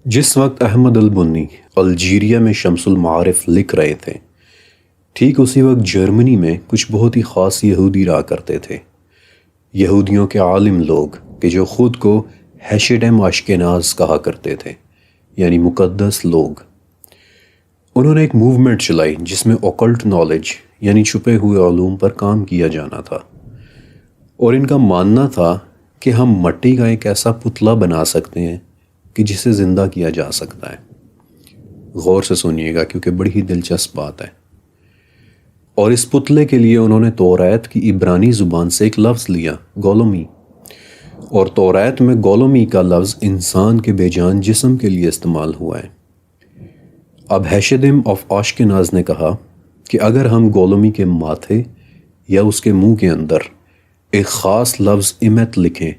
جس وقت احمد البنی الجیریا میں شمس المعارف لکھ رہے تھے، ٹھیک اسی وقت جرمنی میں کچھ بہت ہی خاص یہودی رہا کرتے تھے۔ یہودیوں کے عالم لوگ کہ جو خود کو ہیشیڈم اشکناز کہا کرتے تھے، یعنی مقدس لوگ۔ انہوں نے ایک موومنٹ چلائی جس میں اوکلٹ نالج یعنی چھپے ہوئے علوم پر کام کیا جانا تھا، اور ان کا ماننا تھا کہ ہم مٹی کا ایک ایسا پتلا بنا سکتے ہیں کہ جسے زندہ کیا جا سکتا ہے۔ غور سے سنیے گا کیونکہ بڑی ہی دلچسپ بات ہے۔ اور اس پتلے کے لیے انہوں نے توریت کی عبرانی زبان سے ایک لفظ لیا، گولومی، اور توریت میں گولومی کا لفظ انسان کے بے جان جسم کے لیے استعمال ہوا ہے۔ اب ہیشیڈم آف اشکناز نے کہا کہ اگر ہم گولومی کے ماتھے یا اس کے منہ کے اندر ایک خاص لفظ ایمت لکھیں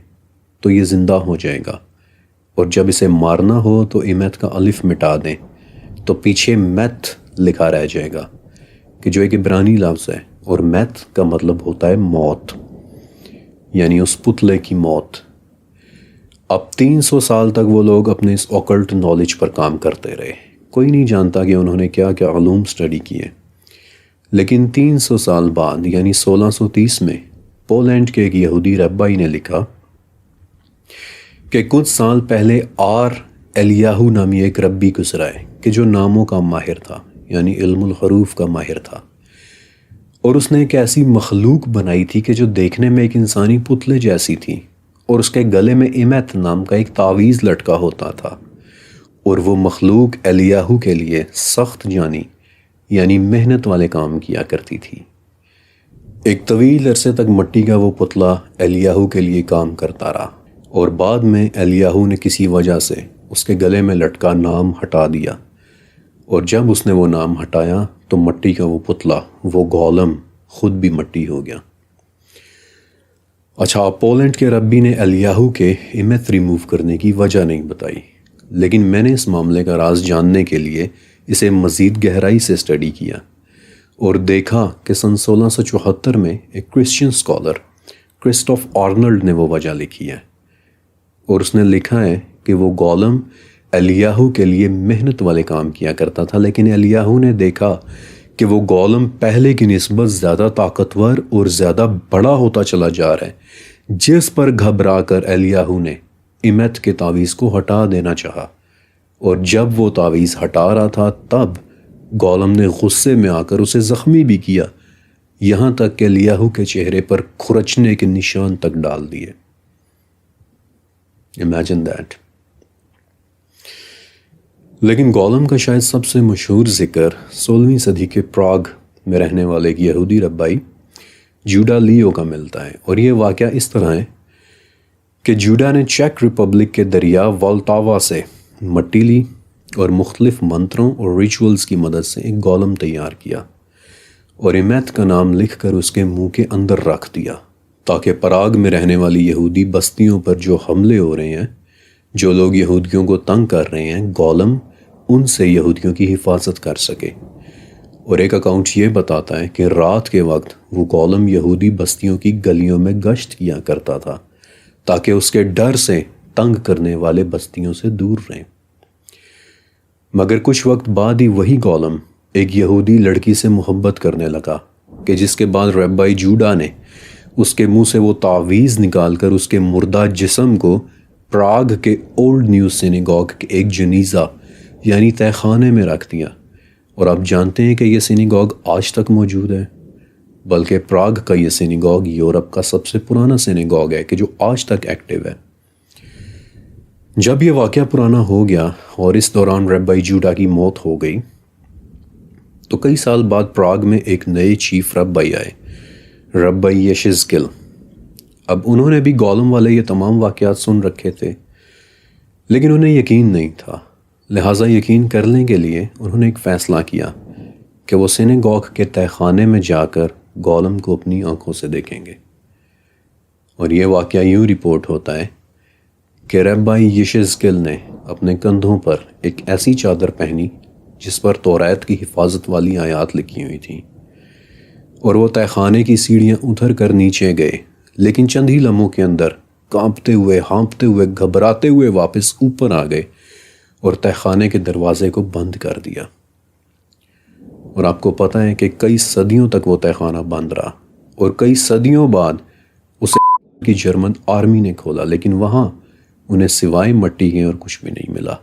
تو یہ زندہ ہو جائے گا، اور جب اسے مارنا ہو تو ایمت کا الف مٹا دیں تو پیچھے میت لکھا رہ جائے گا، کہ جو ایک عبرانی لفظ ہے، اور میت کا مطلب ہوتا ہے موت، یعنی اس پتلے کی موت۔ اب 300 سال تک وہ لوگ اپنے اس اوکلٹ نالج پر کام کرتے رہے، کوئی نہیں جانتا کہ انہوں نے کیا کیا علوم سٹڈی کیے۔ لیکن 300 سال بعد یعنی 1630 میں پولینڈ کے ایک یہودی ربائی نے لکھا کہ کچھ سال پہلے الیاہو نامی ایک ربی گزرا ہے کہ جو ناموں کا ماہر تھا، یعنی علم الحروف کا ماہر تھا، اور اس نے ایک ایسی مخلوق بنائی تھی کہ جو دیکھنے میں ایک انسانی پتلے جیسی تھی، اور اس کے گلے میں ایمت نام کا ایک تعویذ لٹکا ہوتا تھا، اور وہ مخلوق الیاہو کے لیے سخت جانی یعنی محنت والے کام کیا کرتی تھی۔ ایک طویل عرصے تک مٹی کا وہ پتلا الیاہو کے لیے کام کرتا رہا، اور بعد میں الیاہو نے کسی وجہ سے اس کے گلے میں لٹکا نام ہٹا دیا، اور جب اس نے وہ نام ہٹایا تو مٹی کا وہ پتلا، وہ گولم، خود بھی مٹی ہو گیا۔ اچھا، پولینڈ کے ربی نے الیاہو کے ایمت ریموو کرنے کی وجہ نہیں بتائی، لیکن میں نے اس معاملے کا راز جاننے کے لیے اسے مزید گہرائی سے سٹڈی کیا، اور دیکھا کہ سن 1674 میں ایک کرسچین سکولر کرسٹوف آرنلڈ نے وہ وجہ لکھی ہے، اور اس نے لکھا ہے کہ وہ گولم الیاہو کے لیے محنت والے کام کیا کرتا تھا، لیکن الیاہو نے دیکھا کہ وہ گولم پہلے کی نسبت زیادہ طاقتور اور زیادہ بڑا ہوتا چلا جا رہا ہے، جس پر گھبرا کر الیاہو نے ایمت کے تعویذ کو ہٹا دینا چاہا، اور جب وہ تعویذ ہٹا رہا تھا تب گولم نے غصے میں آ کر اسے زخمی بھی کیا، یہاں تک کہ الیاہو کے چہرے پر کھرچنے کے نشان تک ڈال دیے۔ Imagine that. لیکن گولم کا شاید سب سے مشہور ذکر 16ویں صدی کے پراگ میں رہنے والے ایک یہودی ربائی جوڈا لیو کا ملتا ہے، اور یہ واقعہ اس طرح ہے کہ جوڈا نے چیک ریپبلک کے دریا والٹاوا سے مٹی لی اور مختلف منتروں اور ریچولز کی مدد سے ایک گولم تیار کیا، اور ایمت کا نام لکھ کر اس کے منہ کے اندر رکھ دیا، تاکہ پراگ میں رہنے والی یہودی بستیوں پر جو حملے ہو رہے ہیں، جو لوگ یہودیوں کو تنگ کر رہے ہیں، گولم ان سے یہودیوں کی حفاظت کر سکے۔ اور ایک اکاؤنٹ یہ بتاتا ہے کہ رات کے وقت وہ گولم یہودی بستیوں کی گلیوں میں گشت کیا کرتا تھا، تاکہ اس کے ڈر سے تنگ کرنے والے بستیوں سے دور رہیں۔ مگر کچھ وقت بعد ہی وہی گولم ایک یہودی لڑکی سے محبت کرنے لگا، کہ جس کے بعد ربائی جوڈا نے اس کے منہ سے وہ تعویذ نکال کر اس کے مردہ جسم کو پراگ کے اولڈ نیو سینیگوگ کے ایک جنیزہ یعنی تہہ خانے میں رکھ دیا، اور آپ جانتے ہیں کہ یہ سینیگوگ آج تک موجود ہے، بلکہ پراگ کا یہ سینیگوگ یورپ کا سب سے پرانا سینیگوگ ہے کہ جو آج تک ایکٹیو ہے۔ جب یہ واقعہ پرانا ہو گیا اور اس دوران ربائی جوڈا کی موت ہو گئی، تو کئی سال بعد پراگ میں ایک نئے چیف ربائی آئے، ربائی یشزکیل۔ اب انہوں نے بھی گولم والے یہ تمام واقعات سن رکھے تھے، لیکن انہیں یقین نہیں تھا، لہٰذا یقین کرنے کے لیے انہوں نے ایک فیصلہ کیا کہ وہ سینیگوگ کے تہہ خانے میں جا کر گولم کو اپنی آنکھوں سے دیکھیں گے۔ اور یہ واقعہ یوں رپورٹ ہوتا ہے کہ ربائی یشزکیل نے اپنے کندھوں پر ایک ایسی چادر پہنی جس پر توریت کی حفاظت والی آیات لکھی ہوئی تھیں، اور وہ تہہ خانے کی سیڑھیاں اتر کر نیچے گئے، لیکن چند ہی لمحوں کے اندر کانپتے ہوئے، ہانپتے ہوئے، گھبراتے ہوئے واپس اوپر آ گئے، اور تہہ خانے کے دروازے کو بند کر دیا۔ اور آپ کو پتہ ہے کہ کئی صدیوں تک وہ تہہ خانہ بند رہا، اور کئی صدیوں بعد اسے کی جرمن آرمی نے کھولا، لیکن وہاں انہیں سوائے مٹی کے اور کچھ بھی نہیں ملا۔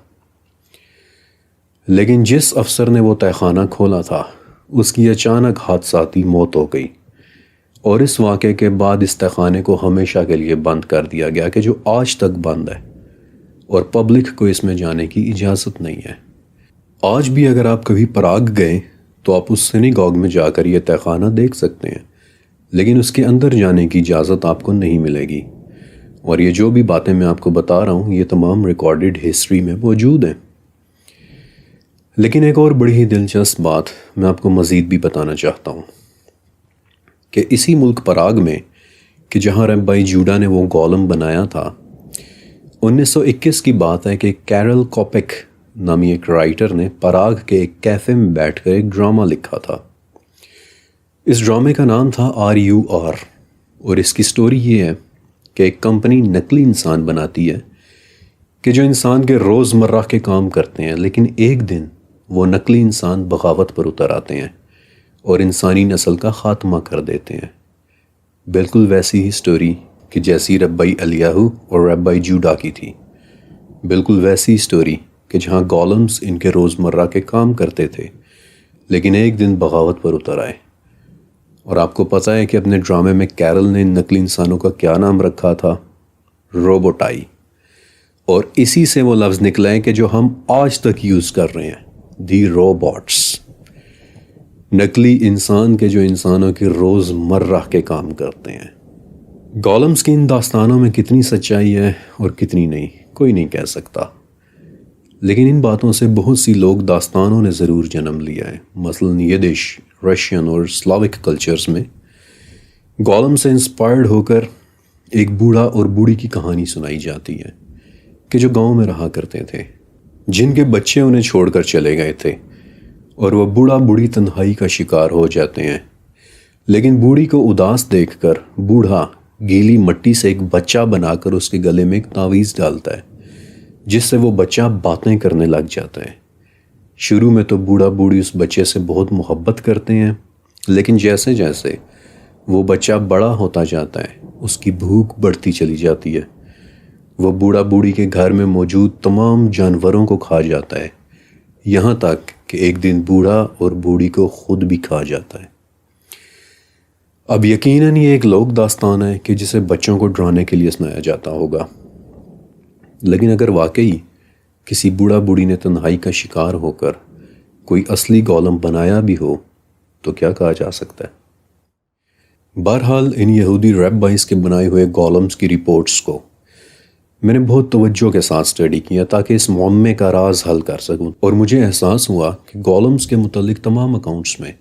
لیکن جس افسر نے وہ تہہ خانہ کھولا تھا اس کی اچانک حادثاتی موت ہو گئی، اور اس واقعے کے بعد اس تہہ خانے کو ہمیشہ کے لیے بند کر دیا گیا، کہ جو آج تک بند ہے اور پبلک کو اس میں جانے کی اجازت نہیں ہے۔ آج بھی اگر آپ کبھی پراگ گئے تو آپ اس سینیگاگ میں جا کر یہ تہہ خانہ دیکھ سکتے ہیں، لیکن اس کے اندر جانے کی اجازت آپ کو نہیں ملے گی۔ اور یہ جو بھی باتیں میں آپ کو بتا رہا ہوں یہ تمام ریکارڈڈ ہسٹری میں موجود ہیں۔ لیکن ایک اور بڑی ہی دلچسپ بات میں آپ کو مزید بھی بتانا چاہتا ہوں کہ اسی ملک پراگ میں کہ جہاں ربائی جوڈا نے وہ گولم بنایا تھا، 1921 کی بات ہے کہ کیرل کوپک نامی ایک رائٹر نے پراگ کے ایک کیفے میں بیٹھ کر ایک ڈرامہ لکھا تھا۔ اس ڈرامے کا نام تھا RUR، اور اس کی سٹوری یہ ہے کہ ایک کمپنی نقلی انسان بناتی ہے کہ جو انسان کے روز مرہ کے کام کرتے ہیں، لیکن ایک دن وہ نقلی انسان بغاوت پر اتر آتے ہیں اور انسانی نسل کا خاتمہ کر دیتے ہیں۔ بالکل ویسی ہی سٹوری کہ جیسی ربائی الیاہو اور ربائی جوڈا کی تھی، بالکل ویسی سٹوری کہ جہاں گولمز ان کے روز مرہ کے کام کرتے تھے لیکن ایک دن بغاوت پر اتر آئے۔ اور آپ کو پتہ ہے کہ اپنے ڈرامے میں کیرل نے ان نقلی انسانوں کا کیا نام رکھا تھا؟ روبوٹائی۔ اور اسی سے وہ لفظ نکلا ہے کہ جو ہم آج تک یوز کر رہے ہیں، دی روبوٹس، نقلی انسان کے جو انسانوں کے روز مرہ کے کام کرتے ہیں۔ گولمز کی ان داستانوں میں کتنی سچائی ہے اور کتنی نہیں، کوئی نہیں کہہ سکتا، لیکن ان باتوں سے بہت سی لوگ داستانوں نے ضرور جنم لیا ہے۔ مثلاً یدش، رشین اور سلاوک کلچرز میں گولم سے انسپائرڈ ہو کر ایک بوڑھا اور بوڑھی کی کہانی سنائی جاتی ہے کہ جو گاؤں میں رہا کرتے تھے، جن کے بچے انہیں چھوڑ کر چلے گئے تھے، اور وہ بوڑھا بوڑھی تنہائی کا شکار ہو جاتے ہیں۔ لیکن بوڑھی کو اداس دیکھ کر بوڑھا گیلی مٹی سے ایک بچہ بنا کر اس کے گلے میں ایک تعویذ ڈالتا ہے، جس سے وہ بچہ باتیں کرنے لگ جاتا ہے۔ شروع میں تو بوڑھا بوڑھی اس بچے سے بہت محبت کرتے ہیں، لیکن جیسے جیسے وہ بچہ بڑا ہوتا جاتا ہے اس کی بھوک بڑھتی چلی جاتی ہے۔ وہ بوڑھا بوڑھی کے گھر میں موجود تمام جانوروں کو کھا جاتا ہے، یہاں تک کہ ایک دن بوڑھا اور بوڑھی کو خود بھی کھا جاتا ہے۔ اب یقیناً یہ ایک لوک داستان ہے کہ جسے بچوں کو ڈرانے کے لیے سنایا جاتا ہوگا، لیکن اگر واقعی کسی بوڑھا بوڑھی نے تنہائی کا شکار ہو کر کوئی اصلی گولم بنایا بھی ہو تو کیا کہا جا سکتا ہے؟ بہرحال ان یہودی ریبائز کے بنائے ہوئے گولمز کی رپورٹس کو میں نے بہت توجہ کے ساتھ اسٹڈی کیا تاکہ اس معمے کا راز حل کر سکوں، اور مجھے احساس ہوا کہ گولمز کے متعلق تمام اکاؤنٹس میں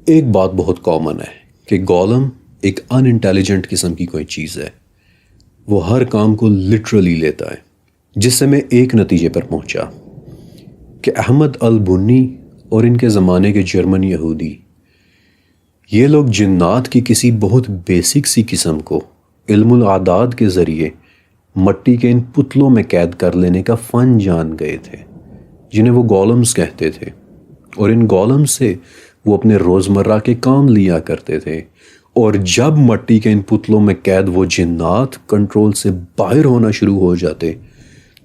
ایک بات بہت کامن ہے کہ گولم ایک ان انٹیلیجنٹ قسم کی کوئی چیز ہے۔ وہ ہر کام کو لٹرلی لیتا ہے، جس سے میں ایک نتیجے پر پہنچا کہ احمد البنی اور ان کے زمانے کے جرمن یہودی، یہ لوگ جنات کی کسی بہت بیسک سی قسم کو علم الاعداد کے ذریعے مٹی کے ان پتلوں میں قید کر لینے کا فن جان گئے تھے، جنہیں وہ گولمز کہتے تھے، اور ان گولمز سے وہ اپنے روزمرہ کے کام لیا کرتے تھے۔ اور جب مٹی کے ان پتلوں میں قید وہ جنات کنٹرول سے باہر ہونا شروع ہو جاتے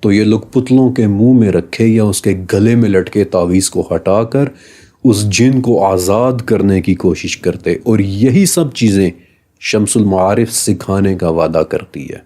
تو یہ لوگ پتلوں کے منہ میں رکھے یا اس کے گلے میں لٹکے تعویذ کو ہٹا کر اس جن کو آزاد کرنے کی کوشش کرتے، اور یہی سب چیزیں شمس المعارف سکھانے کا وعدہ کرتی ہے۔